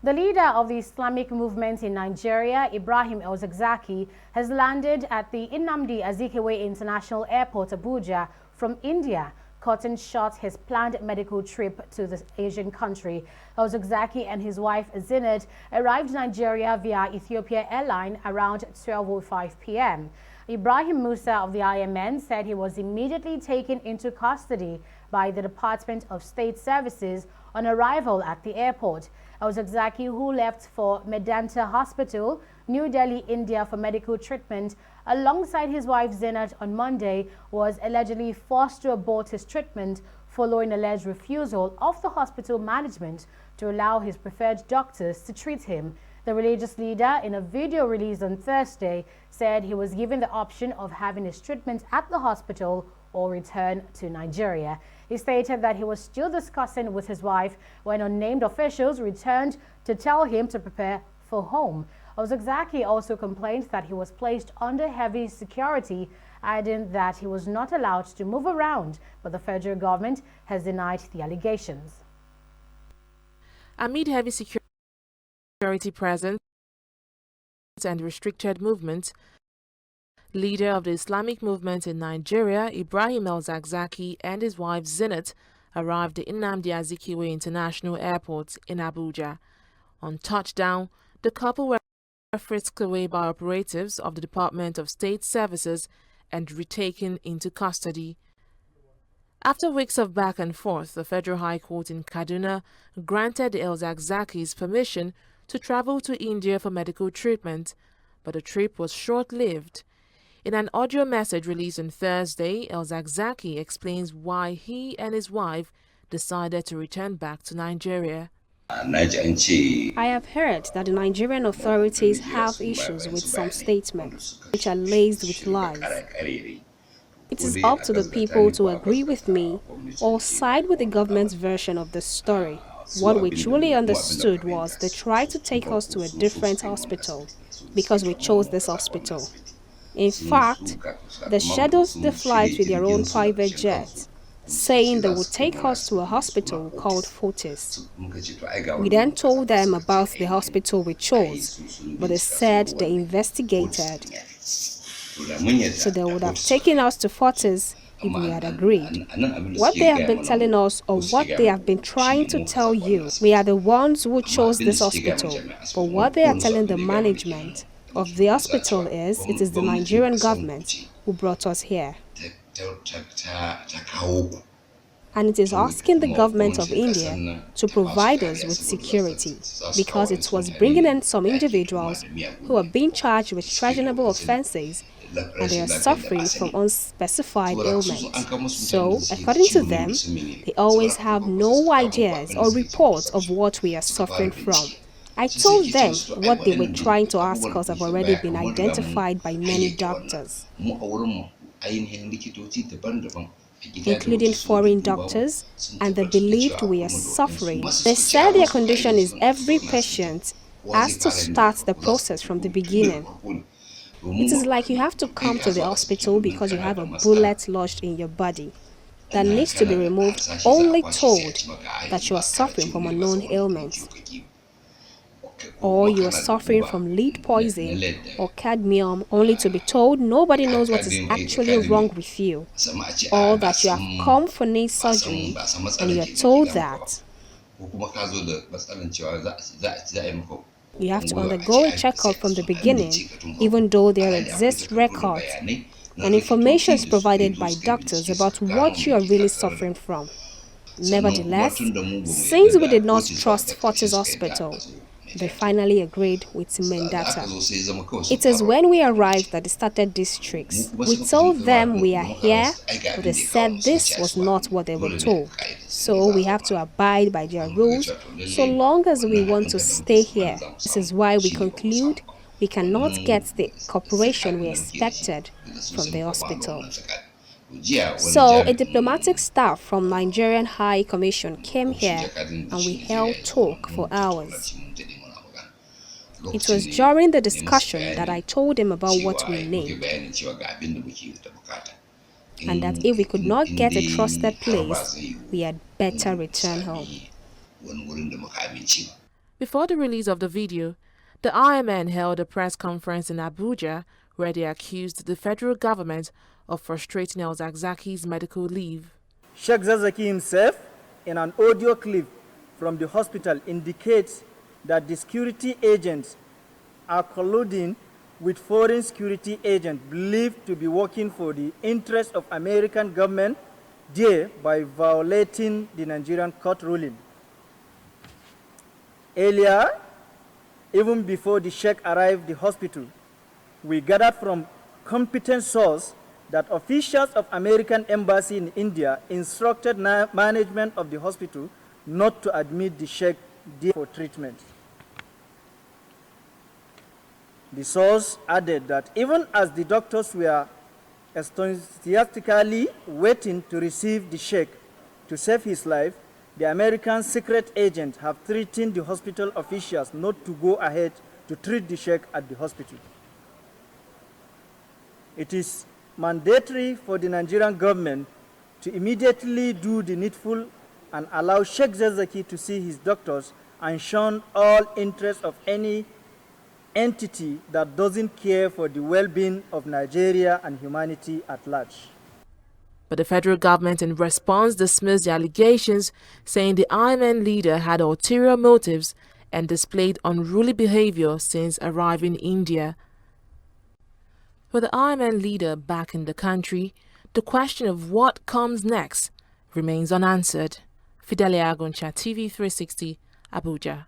The leader of the Islamic movement in Nigeria, Ibrahim El-Zakzaky, has landed at the Nnamdi Azikiwe International Airport, Abuja, from India, cutting short his planned medical trip to the Asian country. El-Zakzaky and his wife Zinat arrived in Nigeria via Ethiopia Airline around 12:05 p.m. Ibrahim Musa of the IMN said he was immediately taken into custody by the Department of State Services on arrival at the airport. El-Zakzaky, who left for Medanta Hospital, New Delhi, India for medical treatment, alongside his wife Zinat on Monday, was allegedly forced to abort his treatment following alleged refusal of the hospital management to allow his preferred doctors to treat him. The religious leader, in a video released on Thursday, said he was given the option of having his treatment at the hospital or return to Nigeria. He stated that he was still discussing with his wife when unnamed officials returned to tell him to prepare for home. El-Zakzaky also complained that he was placed under heavy security, adding that he was not allowed to move around, but the federal government has denied the allegations. Amid heavy security presence and restricted movement, leader of the Islamic movement in Nigeria, Ibrahim El-Zakzaky, and his wife Zinat arrived at Nnamdi Azikiwe International Airport in Abuja. On touchdown, the couple were frisked away by operatives of the Department of State Services and retaken into custody. After weeks of back and forth, the Federal High Court in Kaduna granted the El-Zakzakys permission to travel to India for medical treatment, but the trip was short-lived. In an audio message released on Thursday, El-Zakzaky explains why he and his wife decided to return back to Nigeria. I have heard that the Nigerian authorities have issues with some statements, which are laced with lies. It is up to the people to agree with me or side with the government's version of the story. What we truly understood was they tried to take us to a different hospital because we chose this hospital. In fact, they scheduled the flight with their own private jet, saying they would take us to a hospital called Fortis. We then told them about the hospital we chose, but they said they investigated. So they would have taken us to Fortis if we had agreed. What they have been telling us, or what they have been trying to tell you, we are the ones who chose this hospital. But what they are telling the management of the hospital is, it is the Nigerian government who brought us here. And it is asking the government of India to provide us with security, because it was bringing in some individuals who are being charged with treasonable offenses and they are suffering from unspecified ailments. So, according to them, they always have no ideas or reports of what we are suffering from. I told them what they were trying to ask us have already been identified by many doctors, including foreign doctors, and they believed we are suffering. They said their condition is every patient has to start the process from the beginning. It is like you have to come to the hospital because you have a bullet lodged in your body that needs to be removed, only told that you are suffering from unknown ailments, or you are suffering from lead poison or cadmium, only to be told nobody knows what is actually wrong with you, or that you have come for knee surgery and you are told that you have to undergo a checkup from the beginning, even though there exist records and information is provided by doctors about what you are really suffering from. Nevertheless, since we did not trust Fortis Hospital, they finally agreed with Mendata. It is when we arrived that they started these tricks. We told them we are here, but they said this was not what they were told. So we have to abide by their rules so long as we want to stay here. This is why we conclude we cannot get the cooperation we expected from the hospital. So a diplomatic staff from Nigerian High Commission came here and we held talk for hours. It was during the discussion that I told him about what we need, and that if we could not get a trusted place, we had better return home. Before the release of the video, the IMN held a press conference in Abuja where they accused the federal government of frustrating El-Zakzaky's medical leave. Sheikh El-Zakzaky himself, in an audio clip from the hospital, indicates that the security agents are colluding with foreign security agents believed to be working for the interests of American government there by violating the Nigerian court ruling. Earlier, even before the Sheikh arrived at the hospital, we gathered from competent source that officials of American embassy in India instructed management of the hospital not to admit the Sheikh there for treatment. The source added that even as the doctors were enthusiastically waiting to receive the Sheikh to save his life, the American secret agents have threatened the hospital officials not to go ahead to treat the Sheikh at the hospital. It is mandatory for the Nigerian government to immediately do the needful and allow Sheikh El-Zakzaky to see his doctors and shun all interest of any entity that doesn't care for the well-being of Nigeria and humanity at large. But the federal government in response dismissed the allegations, saying the IMN leader had ulterior motives and displayed unruly behavior since arriving in India. For the IMN leader back in the country, the question of what comes next remains unanswered. Fidelia Aguncha, TV 360, Abuja.